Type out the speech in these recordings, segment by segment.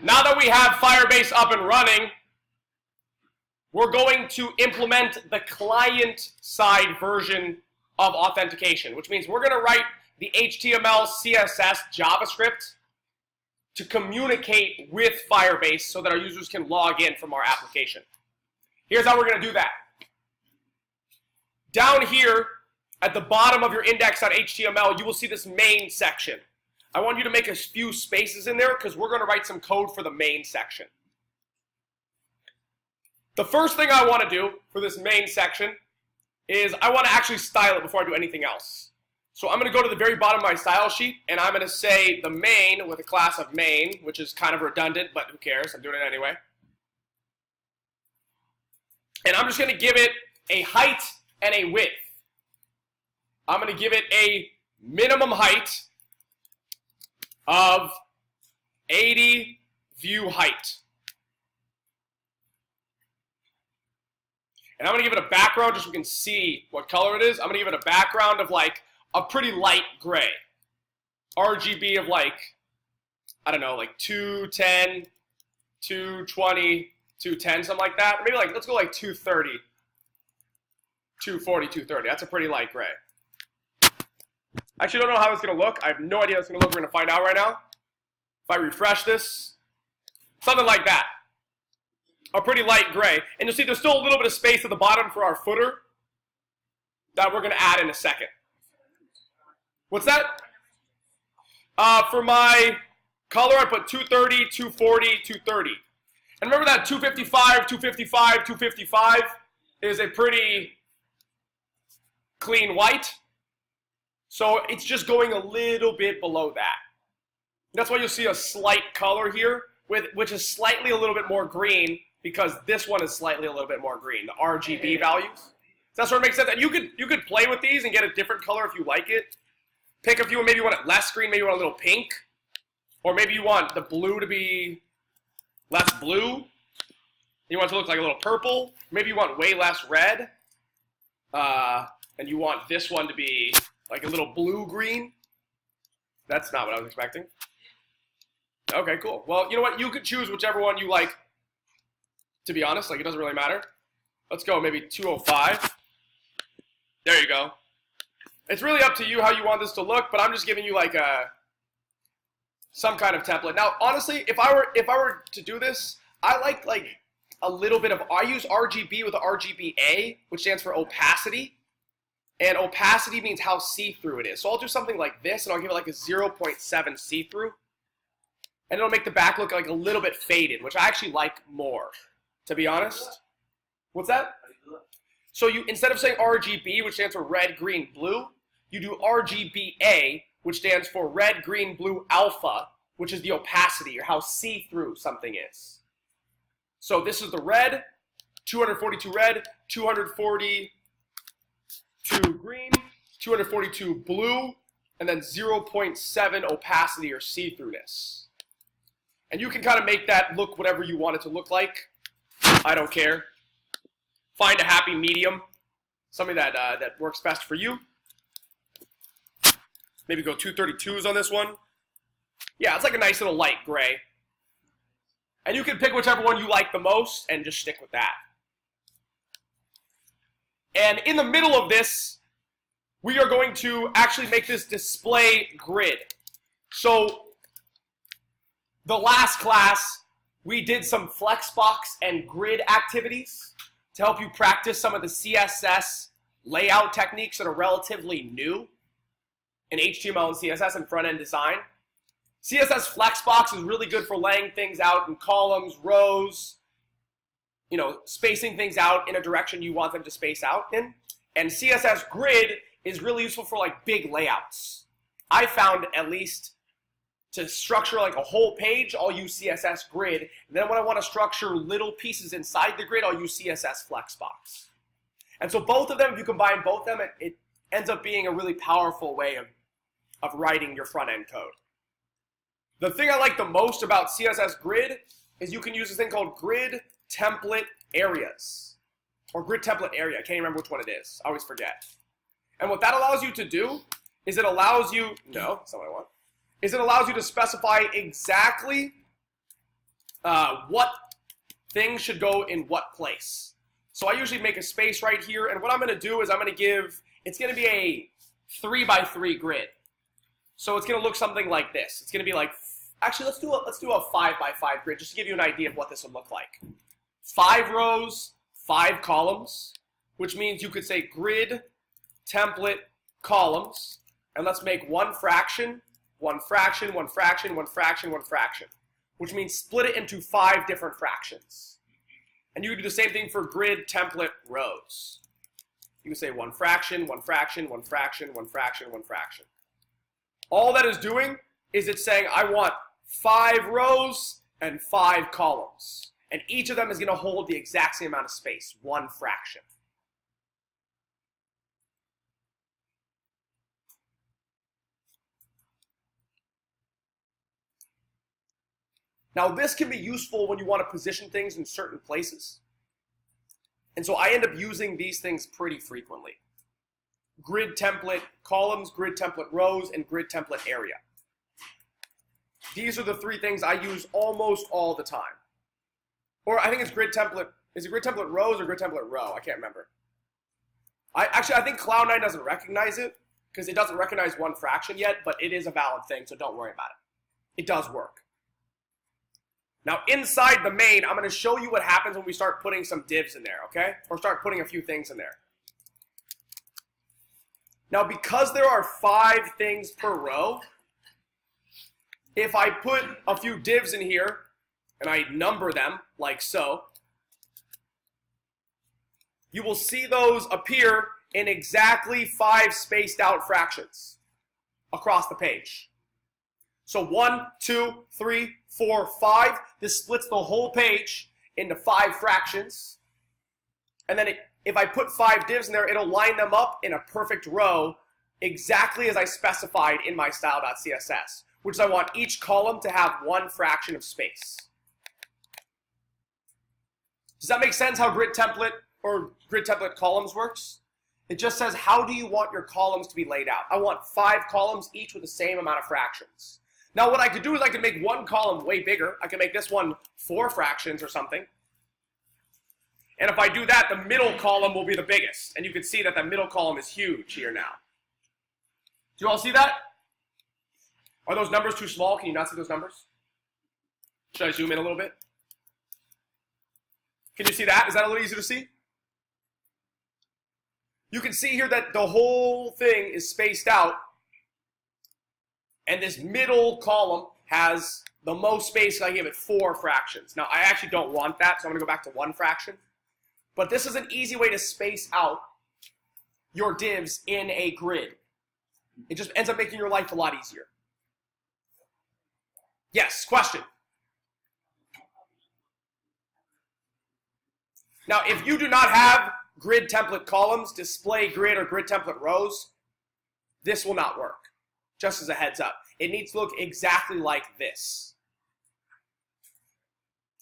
Now that we have Firebase up and running, we're going to implement the client-side version of authentication, which means we're going to write the HTML, CSS, JavaScript to communicate with Firebase so that our users can log in from our application. Here's how we're going to do that. Down here at the bottom of your index.html, you will see this main section. I want you to make a few spaces in there because we're going to write some code for the main section. The first thing I want to do for this main section is I want to actually style it before I do anything else. So I'm going to go to the very bottom of my style sheet, and I'm going to say the main with a class of main, which is kind of redundant, but who cares? I'm doing it anyway. And I'm just going to give it a height and a width. I'm going to give it a minimum height of 80 view height. And I'm going to give it a background just so we can see what color it is. I'm going to give it a background of like a pretty light gray. RGB of like, I don't know, like 210, 220, 210, something like that. Maybe like, let's go like 230, 240, 230. That's a pretty light gray. I actually don't know how it's going to look. I have no idea how it's going to look. We're going to find out right now. If I refresh this, something like that. A pretty light gray. And you'll see there's still a little bit of space at the bottom for our footer that we're going to add in a second. What's that? For my color, I put 230, 240, 230. And remember that 255, 255, 255 is a pretty clean white. So it's just going a little bit below that. That's why you'll see a slight color here, which is slightly a little bit more green, because this one is slightly a little bit more green, the RGB values. Does that sort of make sense? And you could play with these and get a different color if you like it. Pick a few, maybe you want it less green, maybe you want a little pink. Or maybe you want the blue to be less blue. You want it to look like a little purple. Maybe you want way less red. And you want this one to be like a little blue-green. That's not what I was expecting. Okay, cool. Well, you know what? You could choose whichever one you like. To be honest, like it doesn't really matter. Let's go maybe 205. There you go. It's really up to you how you want this to look, but I'm just giving you like some kind of template. Now, honestly, if I were to do this, I like a little bit of, I use RGB with the RGBA, which stands for opacity. And opacity means how see-through it is. So I'll do something like this, and I'll give it like a 0.7 see-through. And it'll make the back look like a little bit faded, which I actually like more, to be honest. What's that? So you, instead of saying RGB, which stands for red, green, blue, you do RGBA, which stands for red, green, blue, alpha, which is the opacity, or how see-through something is. So this is the red, 242 red, 242 green, 242 blue, and then 0.7 opacity or see-throughness. And you can kind of make that look whatever you want it to look like. I don't care. Find a happy medium, something that works best for you. Maybe go 232s on this one. Yeah, it's like a nice little light gray. And you can pick whichever one you like the most and just stick with that. And in the middle of this, we are going to actually make this display grid. So the last class, we did some Flexbox and grid activities to help you practice some of the CSS layout techniques that are relatively new in HTML and CSS and front-end design. CSS Flexbox is really good for laying things out in columns, rows, you know, spacing things out in a direction you want them to space out in. And CSS Grid is really useful for like big layouts. I found, at least, to structure like a whole page, I'll use CSS Grid. And then when I want to structure little pieces inside the grid, I'll use CSS Flexbox. And so both of them, if you combine both of them, it ends up being a really powerful way of writing your front-end code. The thing I like the most about CSS Grid is you can use this thing called Grid Template Areas. Or Grid Template Area. I can't even remember which one it is. I always forget. And what that allows you to do is it allows you, no, that's not what I want, is it allows you to specify exactly what things should go in what place. So I usually make a space right here, and what I'm going to do is I'm going to give, it's going to be a 3x3 grid. So it's going to look something like this. It's going to be like, actually let's do a 5x5 grid just to give you an idea of what this would look like. 5 rows, 5 columns, which means you could say grid, template, columns, and let's make 1 fraction, 1 fraction, 1 fraction, 1 fraction, 1 fraction, which means split it into 5 different fractions. And you can do the same thing for grid, template, rows. You can say 1 fraction, 1 fraction, 1 fraction, 1 fraction, 1 fraction. All that is doing is it's saying I want 5 rows and 5 columns. And each of them is going to hold the exact same amount of space, 1 fraction. Now this can be useful when you want to position things in certain places. And so I end up using these things pretty frequently. Grid template columns, grid template rows, and grid template area. These are the 3 things I use almost all the time. Or I think it's grid template, is it grid template rows or grid template row? I can't remember. I think Cloud9 doesn't recognize it because it doesn't recognize 1 fraction yet, but it is a valid thing, so don't worry about it. It does work. Now inside the main, I'm going to show you what happens when we start putting some divs in there, okay? Or start putting a few things in there. Now because there are 5 things per row, if I put a few divs in here, and I number them like so, you will see those appear in exactly 5 spaced out fractions across the page. So 1, 2, 3, 4, 5. This splits the whole page into 5 fractions. And then if I put 5 divs in there, it'll line them up in a perfect row exactly as I specified in my style.css, which is I want each column to have 1 fraction of space. Does that make sense how grid template or grid template columns works? It just says, how do you want your columns to be laid out? I want 5 columns, each with the same amount of fractions. Now what I could do is I could make one column way bigger. I could make this one 4 fractions or something. And if I do that, the middle column will be the biggest. And you can see that the middle column is huge here now. Do you all see that? Are those numbers too small? Can you not see those numbers? Should I zoom in a little bit? Can you see that? Is that a little easier to see? You can see here that the whole thing is spaced out. And this middle column has the most space. I give it 4 fractions. Now, I actually don't want that, so I'm going to go back to 1 fraction. But this is an easy way to space out your divs in a grid. It just ends up making your life a lot easier. Yes, question? Now, if you do not have grid template columns, display grid or grid template rows, this will not work. Just as a heads up. It needs to look exactly like this.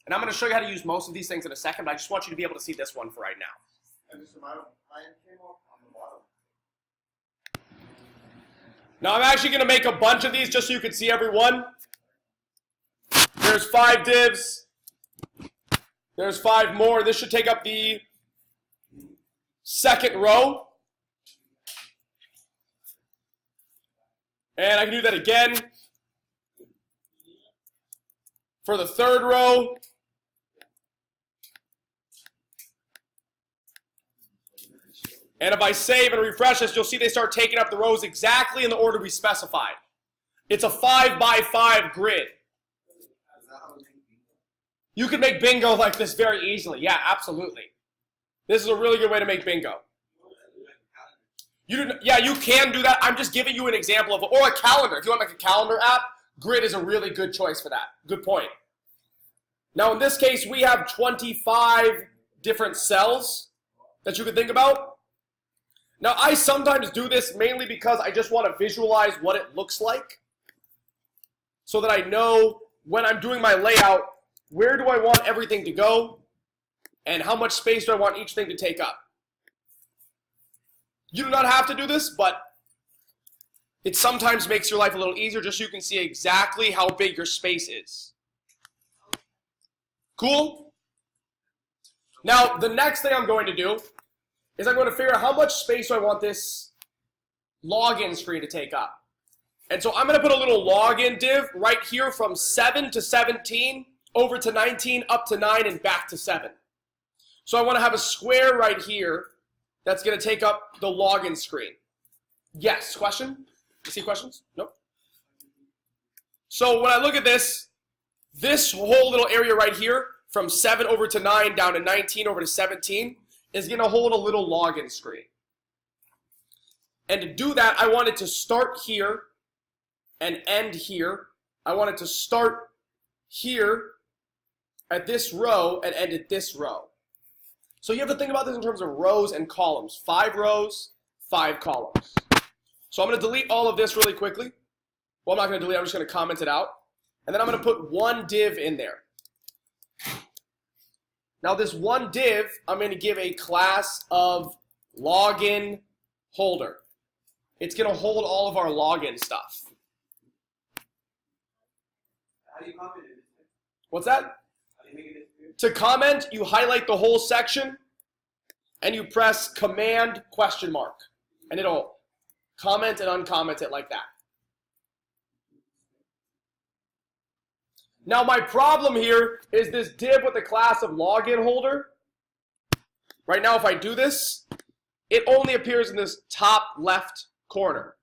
And I'm going to show you how to use most of these things in a second, but I just want you to be able to see this one for right now. And so mine came up on the bottom. Now I'm actually going to make a bunch of these just so you can see every one. There's 5 divs. There's 5 more. This should take up the 2nd row. And I can do that again for the 3rd row. And if I save and refresh this, you'll see they start taking up the rows exactly in the order we specified. It's a 5x5 grid. You can make bingo like this very easily. Yeah, absolutely. This is a really good way to make bingo. Yeah, you can do that. I'm just giving you an example of, or a calendar. If you want to make a calendar app, grid is a really good choice for that. Good point. Now in this case, we have 25 different cells that you can think about. Now I sometimes do this mainly because I just want to visualize what it looks like so that I know when I'm doing my layout, where do I want everything to go and how much space do I want each thing to take up. You do not have to do this, but it sometimes makes your life a little easier just so you can see exactly how big your space is. Cool? Now, the next thing I'm going to do is I'm going to figure out how much space do I want this login screen to take up. And so I'm going to put a little login div right here from 7 to 17, over to 19, up to 9, and back to 7. So I want to have a square right here that's going to take up the login screen. Yes, question? You see questions? Nope. So when I look at this whole little area right here, from 7 over to 9, down to 19, over to 17, is going to hold a little login screen. And to do that, I want it to start here and end here. I want it to start here at this row and end at this row. So you have to think about this in terms of rows and columns. 5 rows, 5 columns. So I'm going to delete all of this really quickly. Well, I'm not going to delete it. I'm just going to comment it out. And then I'm going to put one div in there. Now this one div, I'm going to give a class of login holder. It's going to hold all of our login stuff. How do you comment it? What's that? How do you make it disappear? To comment, you highlight the whole section and you press command question mark. And it'll comment and uncomment it like that. Now my problem here is this div with the class of login holder. Right now if I do this, it only appears in this top left corner.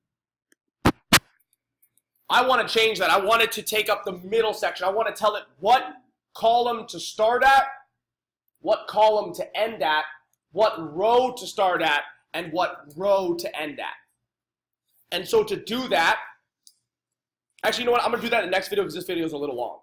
I want to change that. I want it to take up the middle section. I want to tell it what column to start at, what column to end at, what row to start at, and what row to end at. And so to do that, actually, you know what? I'm going to do that in the next video because this video is a little long.